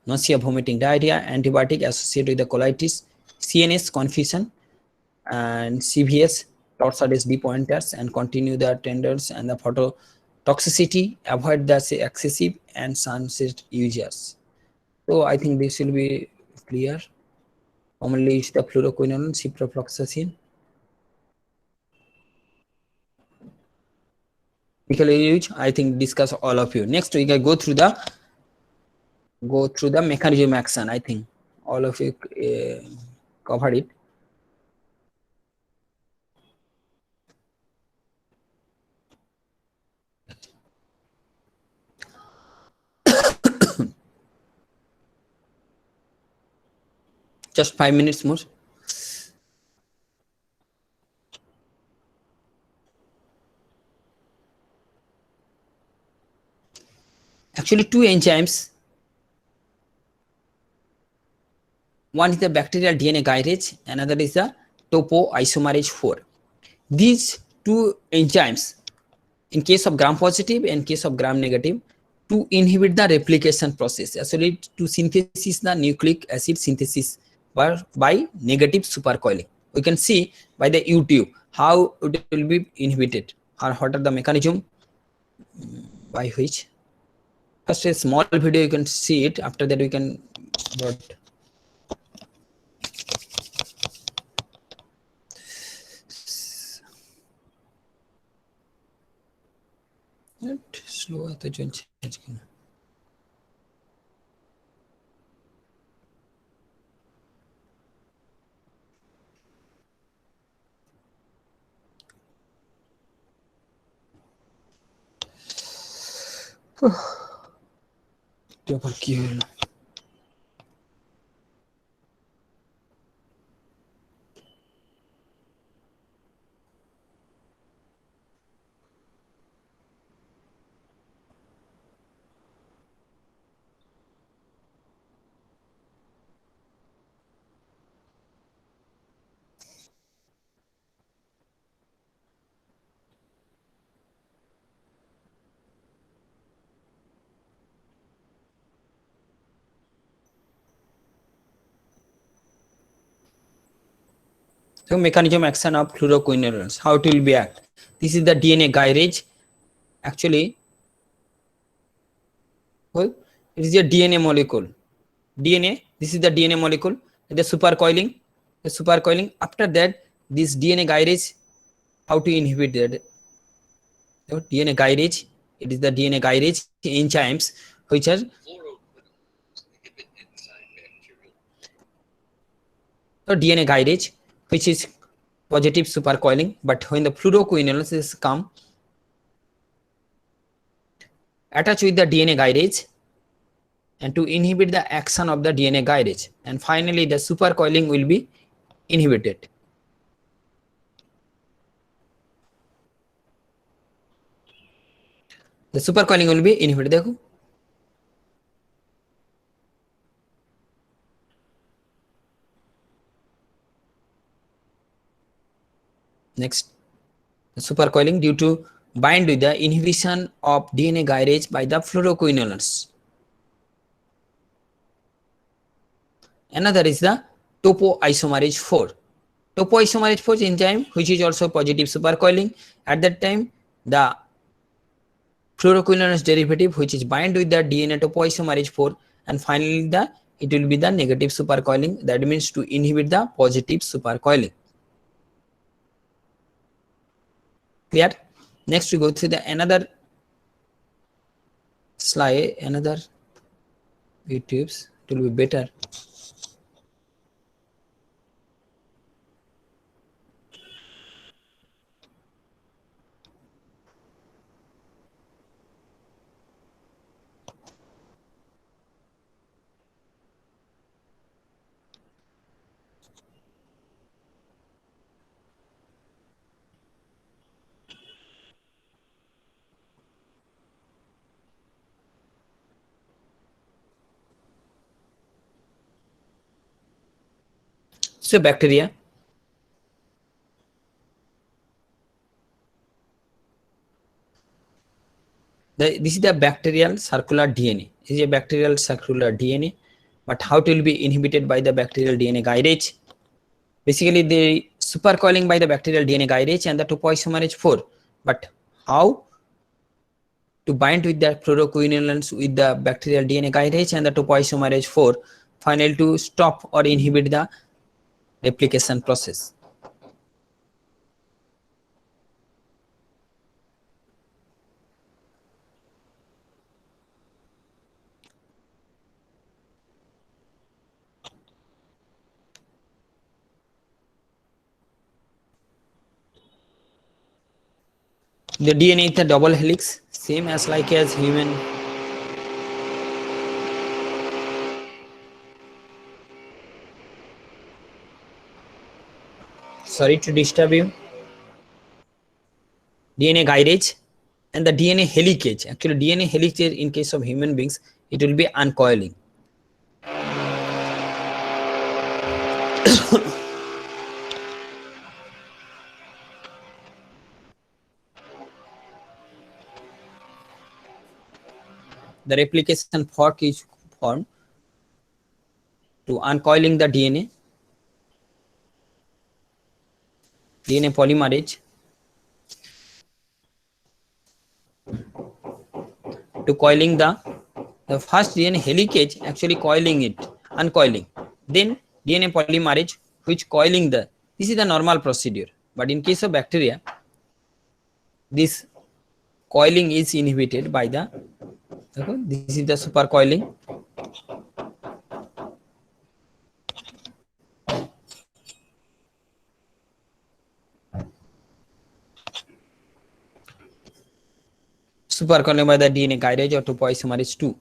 nausea, vomiting, diarrhea, antibiotic associated with the colitis, CNS confusion, and CVS, torsades D pointers, and continue the tenders and the phototoxicity, avoid the excessive and sunset users. So I think this will be clear. Commonly used the fluoroquinolone, ciprofloxacin. I think discuss all of you. Next we can go through the mechanism action. I think all of you covered it. Just 5 minutes more. Actually, two enzymes. One is the bacterial DNA gyrase, another is the topoisomerase 4. These two enzymes, in case of gram positive and case of gram negative, to inhibit the replication process, actually to synthesis the nucleic acid synthesis by negative supercoiling. We can see by the YouTube how it will be inhibited or what are the mechanism by which. First a small video you can see it, after that we can but slow এত চলছে আজকে না। এটা আবার কি হলো? So mechanism action of fluoroquinolones, how it will be act. This is the DNA gyrase. Actually, well, it is a DNA molecule. DNA, this is the DNA molecule. The supercoiling. The supercoiling. After that, this DNA gyrase, how to inhibit that? So DNA gyrase. It is the DNA gyrase enzymes which are so DNA gyrase, which is positive supercoiling, but when the fluoroquinolones come attach with the DNA gyrase and to inhibit the action of the DNA gyrase, and finally the supercoiling will be inhibited. The supercoiling will be inhibited. देखो next, the supercoiling due to bind with the inhibition of DNA gyrase by the fluoroquinolones. Another is the topoisomerase 4. Topoisomerase 4 enzyme which is also positive supercoiling. At that time, the fluoroquinolones derivative which is bind with the DNA topoisomerase 4, and finally it will be the negative supercoiling. That means to inhibit the positive supercoiling. Clear? Next we go through the another slide, another YouTube's. It will be better. So bacteria. This is the bacterial circular DNA. This is a bacterial circular DNA, but how it will be inhibited by the bacterial DNA gyrase? Basically, the supercoiling by the bacterial DNA gyrase and the topoisomerase 4. But how to bind with the fluoroquinolones with the bacterial DNA gyrase and the topoisomerase 4, finally to stop or inhibit the replication process. The DNA is a double helix, same as like as human. Sorry to disturb you. DNA gyrase and the DNA helicase. Actually, DNA helicase in case of human beings, it will be uncoiling. The replication fork is formed to uncoiling the DNA. DNA polymerase to coiling the first DNA helicase, actually coiling it, uncoiling. Then DNA polymerase which coiling this is the normal procedure. But in case of bacteria, this coiling is inhibited by this is the supercoiling. Supercoiling by the DNA guidage or topoisomerase 2.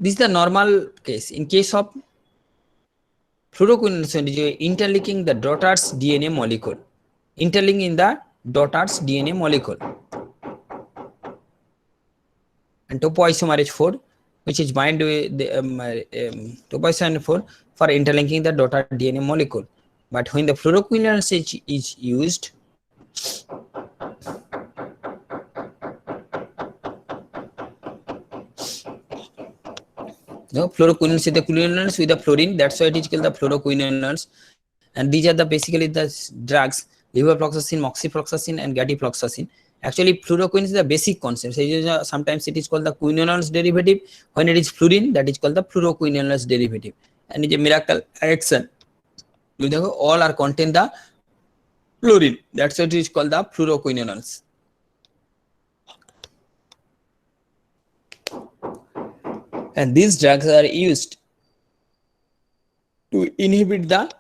This is the normal case. In case of fluoroquinolones, interlinking the daughter's DNA molecule, interlinking the daughter's DNA molecule, and topoisomerase 4, which is bind with the topoisomerase 4 for interlinking the daughter DNA molecule. But when the fluoroquinolones is used, no, fluoroquinones is the quinones with the fluorine. That's why it is called the fluoroquinones. And these are the basically the drugs: levofloxacin, moxifloxacin, and gadifloxacin. Actually, fluoroquine is the basic concept. So sometimes it is called the quinones derivative. When it is fluorine, that is called the fluoroquinones derivative. And it's a miracle action. All are contain the fluorine. That's why it is called the fluoroquinones. And these drugs are used to inhibit the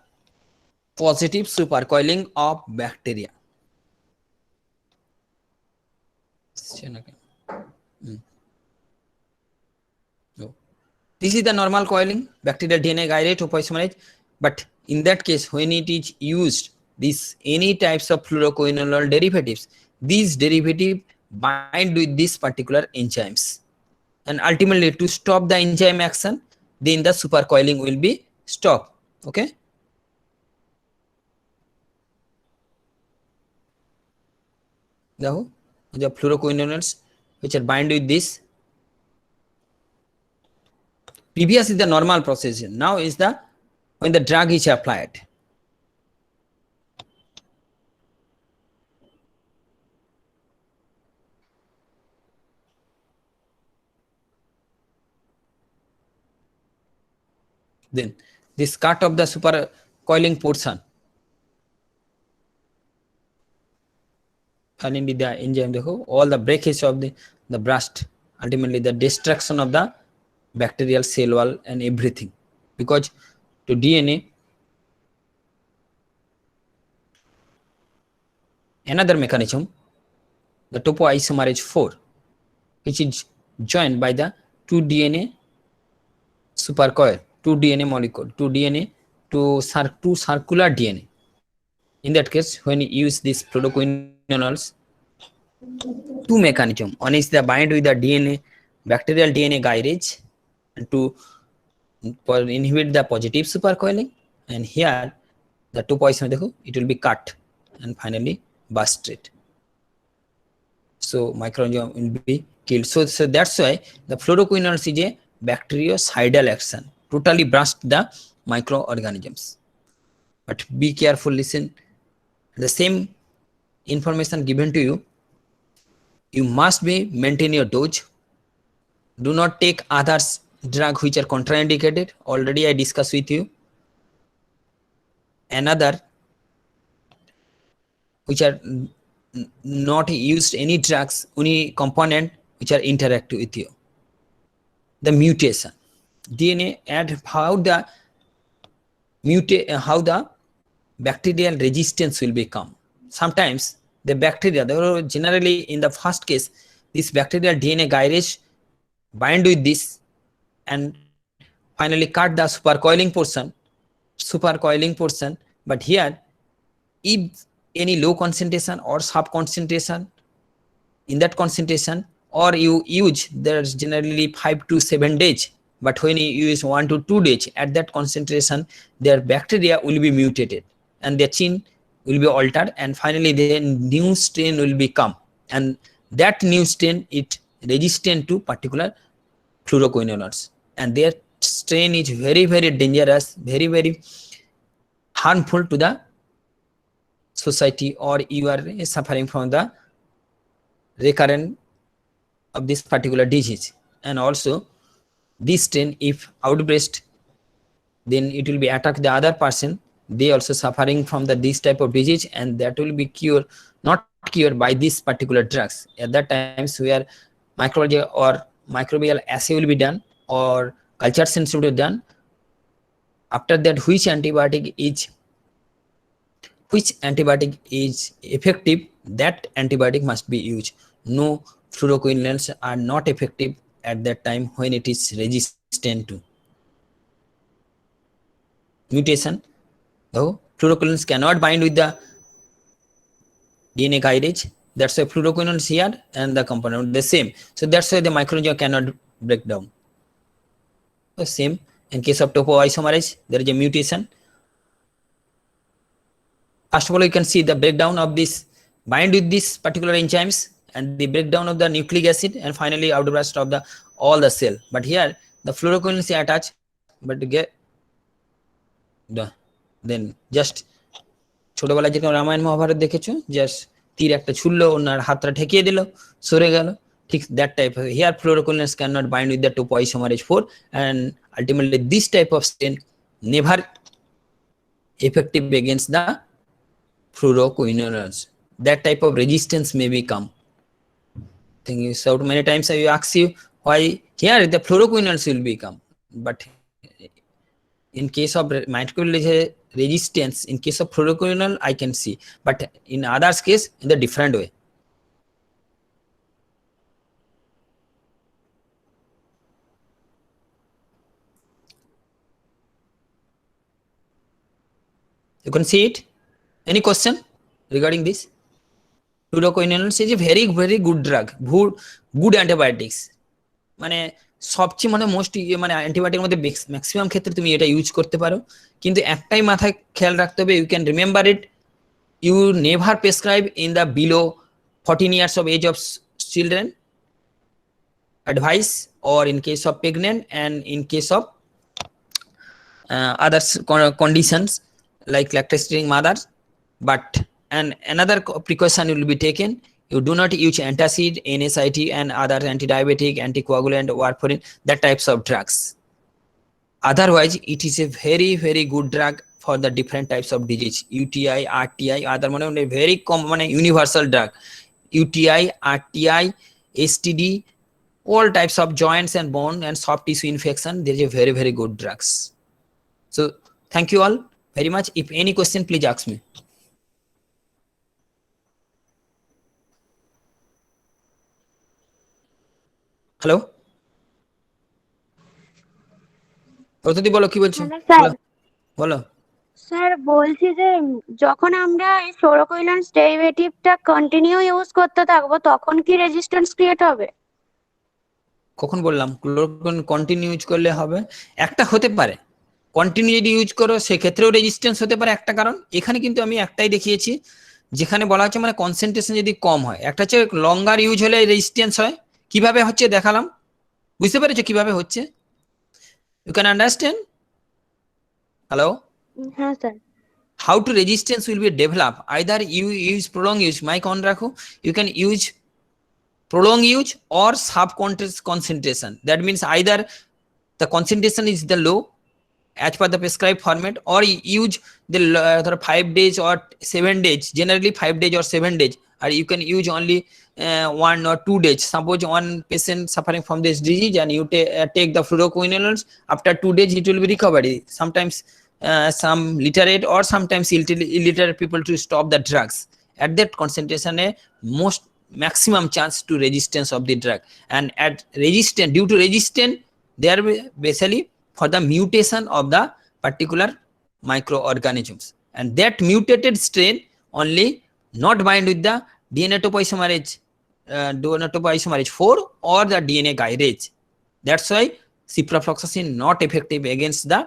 positive supercoiling of bacteria. No. This is the normal coiling, bacterial DNA gyrate topoisomerase. But in that case, when it is used, any types of fluoroquinolone derivatives, these derivatives bind with these particular enzymes. And ultimately, to stop the enzyme action, then the supercoiling will be stopped. Okay. The fluoroquinolones which are bind with this. Previous is the normal process. Now is the when the drug is applied. Then this cut of the supercoiling portion, and in the enzyme, all the breakage of the burst, ultimately the destruction of the bacterial cell wall and everything. Because to DNA, another mechanism, the topoisomerase 4, which is joined by the 2 DNA supercoil, 2 DNA molecule, 2 DNA to 2 circular DNA. In that case, when you use these fluoroquinones, 2 mechanisms. One is the bind with the DNA, bacterial DNA gyrase, and to inhibit the positive supercoiling. And here, the topoisomerase, it will be cut and finally busted. So microorganism will be killed. So that's why the fluoroquinones is a bactericidal action, totally burst the microorganisms. But be careful, listen. The same information given to you, you must be maintain your dose. Do not take others drugs which are contraindicated. Already I discussed with you. Another which are not used any drugs, only component which are interactive with you. The mutation, DNA and how the bacterial resistance will become. Sometimes the bacteria, generally in the first case, this bacterial DNA gyrase bind with this and finally cut the supercoiling portion. But here, if any low concentration or sub concentration, in that concentration, or you use, there's generally 5 to 7 days, but when you use 1 to 2 days, at that concentration their bacteria will be mutated and their chain will be altered, and finally the new strain will become, and that new strain is resistant to particular fluoroquinolones, and their strain is very, very dangerous, very, very harmful to the society, or you are suffering from the recurrence of this particular disease. And also this strain, if outburst, then it will be attack the other person, they also suffering from this type of disease, and that will be cured, not cured by this particular drugs. At that times where microbiology or microbial assay will be done or culture sense will be done. After that, which antibiotic is effective, that antibiotic must be used. No fluoroquinolones are not effective at that time when it is resistant to mutation. Though fluoroquinolones cannot bind with the DNA guidage, that's why fluoroquinolones here and the component the same. So that's why the microRNA cannot break down. The same in case of topoisomerase, there is a mutation. First of all, you can see the breakdown of this bind with this particular enzymes and the breakdown of the nucleic acid, and finally outburst of the all the cell. But here the fluoroquinolones are attached, but get then just ছোটবেলায় যেরকম রামায়ণ মহাভারত দেখেছো, just তীর একটা ছুড়লো, ওনার হাতটা ঠেকিয়ে দিল, সরে গেল, ঠিক that type. Here fluoroquinolones cannot bind with the topoisomerase 4, and ultimately this type of strain never effective against the fluoroquinolones. That type of resistance may become. Think you so many times I ask you why here the fluoroquinolones will become, but in case of microbial resistance, in case of fluoroquinolone I can see, but in others case in the different way. You can see it. Any question regarding this? Fluoroquinolones is a very, very good drug, good antibiotics. মানে সবচেয়ে মানে most মানে অ্যান্টিবায়োটিকের মধ্যে maximum ক্ষেত্রে তুমি এটা use করতে পারো, কিন্তু একটাই মাথায় খেয়াল রাখতে হবে, you can remember it, you never prescribe in the below 14 years of age of children, advice, or in case of pregnant, and in case of other conditions like lactating mothers. But another precaution will be taken. You do not use antacid, NSAID, and other antidiabetic, anticoagulant, warfarin, that types of drugs. Otherwise, it is a very, very good drug for the different types of disease. UTI, RTI, other one very common, universal drug. UTI, RTI, STD, all types of joints and bone and soft tissue infection. There is a very, very good drugs. So thank you all very much. If any question, please ask me. Hello, প্রতিদি বলো কি বলছো? Sir বলো। Sir বলছি যে যখন আমরা এই ফ্লোরোকুইনোন ডেরিভেটিভটা কন্টিনিউ ইউজ করতে থাকবো তখন কি রেজিস্ট্যান্স ক্রিয়েট হবে? কখন বললাম ক্লোরোকুইন কন্টিনিউ ইউজ করলে হবে? একটা হতে পারে, কন্টিনিউ যদি ইউজ করো সেক্ষেত্রেও রেজিস্ট্যান্স হতে পারে একটা কারণ। এখানে কিন্তু আমি একটাই দেখিয়েছি যেখানে বলা হচ্ছে মানে কনসেন্ট্রেশন যদি কম হয়, একটা হচ্ছে লঙ্গার ইউজ হলে রেজিস্ট্যান্স হয়। কিভাবে হচ্ছে দেখালাম, বুঝতে পেরেছো কিভাবে হচ্ছে? You can understand? হ্যালো, হ্যাঁ sir. how to resistance will be developed? Either you use prolonged use, mic on rakho, you can use prolonged use or sub concentration. That means either the concentration is the low as per the prescribed format, or you use the 5 days or 7 days, generally 5 days or 7 days, or you can use only 1 or 2 days. Suppose one patient suffering from this disease and you take the fluoroquinolones, after 2 days it will be recovery. Sometimes some literate or sometimes illiterate people to stop the drugs. At that concentration, most maximum chance to resistance of the drug, and at resistance, due to resistance, they are basically for the mutation of the particular microorganisms, and that mutated strain only not bind with the DNA topoisomerase 4 or the DNA guidage. That's why ciprofloxacin not effective against the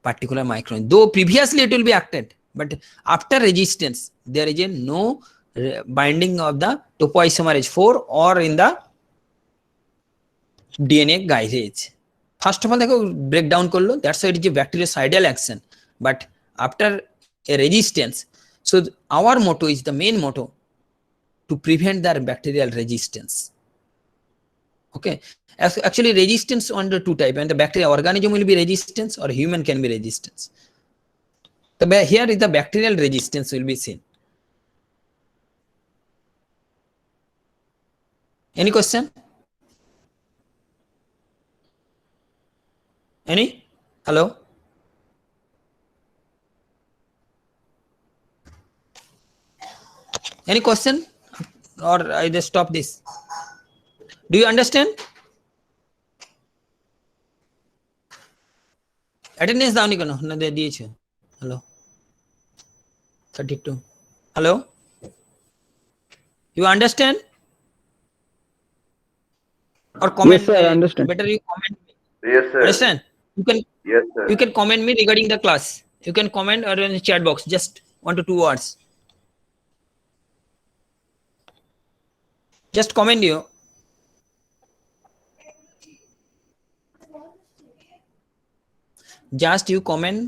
particular micron. Though previously it will be acted, but after resistance there is a no binding of the topoisomerase 4 or in the DNA guidage. First of all, দেখো breakdown করলো, that's why it is a bactericidal action. But after a resistance, so our motto is the main motto to prevent the bacterial resistance. Okay, actually resistance under two type, and the bacterial organism will be resistance or human can be resistance. So here is the bacterial resistance will be seen. Any question? Any? Hello? Any question? Or I just stop this? Do you understand? Attendance down kono na diyeche. Hello? 32. Hello? You understand? Or comment? Yes, sir, I understand. Better you comment. Yes, sir. Understand? Yes, sir. You can comment me regarding the class. You can comment or in the chat box, just 1 to 2 words. Just comment you. Just you comment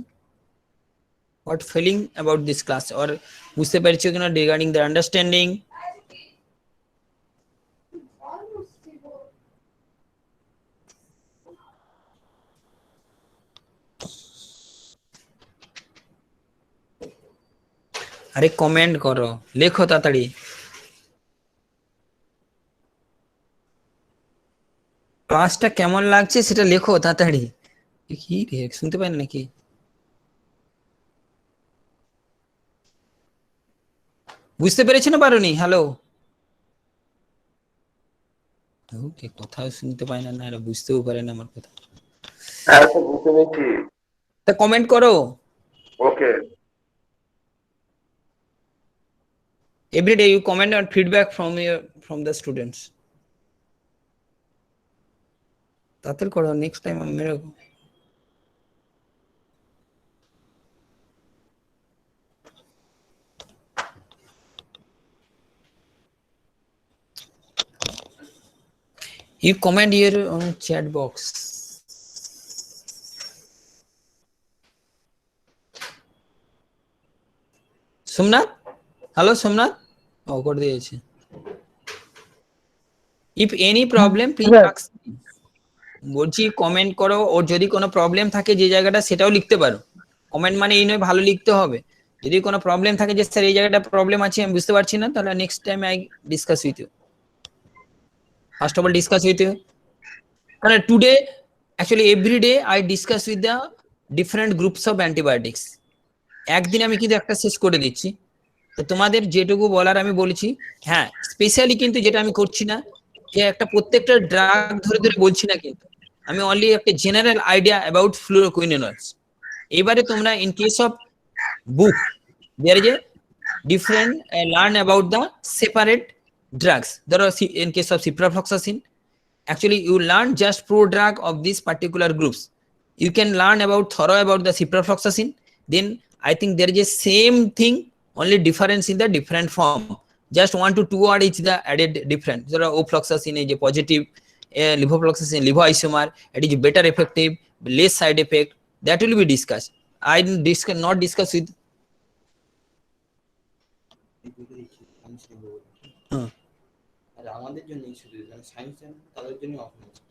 what feeling about this class or বুঝতে পেরেছো কিনা regarding the understanding. আরে comment করো, লেখো তাড়াতাড়ি। ক্লাসটা কেমন লাগছে সেটা লেখো তাড়াতাড়ি। কি রে শুনতে পাই নাকি? বুঝতে পেরেছো না পারোনি? হ্যালো, ওকে, কোথাও শুনতে পাই না, এরা বুঝতেও পারে না আমার কথা। হ্যাঁ স্যার, বুঝতে পেরেছি। তা কমেন্ট করো। ওকে। Every day you comment on feedback from the students. তাড়াতাড়ি করো, নেক্সট টাইম মেরে। You comment here on chat box. Somnath, hello Somnath, ও করে দিয়েছে। If any problem please ask me. বলছি কমেন্ট করো, ওর যদি কোনো প্রবলেম থাকে যে জায়গাটা সেটাও লিখতে পারো। কমেন্ট মানে এই নয় ভালো লিখতে হবে। যদি কোনো প্রবলেম থাকে যে স্যার এই জায়গাটা প্রবলেম আছে আমি বুঝতে পারছি না, তাহলে next time I discuss with you. First of all discuss with you. কারণ today actually every day I discuss with the different groups of antibiotics. একদিন আমি কিন্তু একটা শেষ করে দিচ্ছি। তো তোমাদের যেটুকু বলার আমি বলেছি। হ্যাঁ, স্পেশালি কিন্তু যেটা আমি করছি না যে একটা প্রত্যেকটা ড্রাগ ধরে ধরে বলছি না, কিন্তু আমি অনলি একটা জেনারেল আইডিয়া অ্যাবাউট ফ্লুরোকুইনোনস। এবারে তোমরা in case of book there is a different learn about the separate drugs. There are in case of ciprofloxacin, actually you learn just pro-drug of these particular groups. You can learn about thorough about the ciprofloxacin. Then I think there is a same thing, only difference in the different form. Just 1 to 2 word is the added different. There are ofloxacin is a positive, levofloxacin levoisomer. It is better effective, less side effect. That will be discussed. I not discuss with. আমাদের জন্য শুধু science জানেন তাদের জন্য of হয়েছে।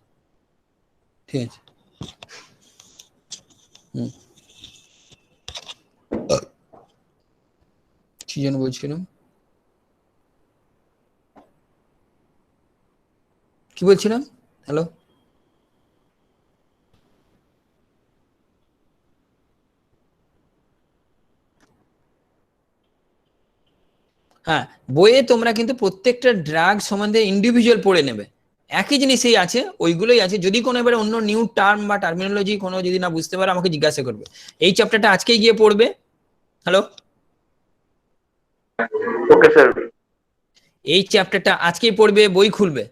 ঠিক আছে, কি যেন বলছিলাম, কি বলছিলাম? হ্যালো, হ্যাঁ, বইয়ে তোমরা কিন্তু প্রত্যেকটা ড্রাগ সম্বন্ধে ইন্ডিভিজুয়াল পড়ে নেবে। একই জিনিসই আছে, ওইগুলোই আছে। যদি কোনো এবারে অন্য নিউ টার্ম বা টার্মিনোলজি কোনো যদি না বুঝতে পারো আমাকে জিজ্ঞাসা করবে। এই চ্যাপ্টারটা আজকেই গিয়ে পড়বে। Hello, Okay, sir. এই চ্যাপ্টারটা আজকেই পড়বে, বই খুলবে,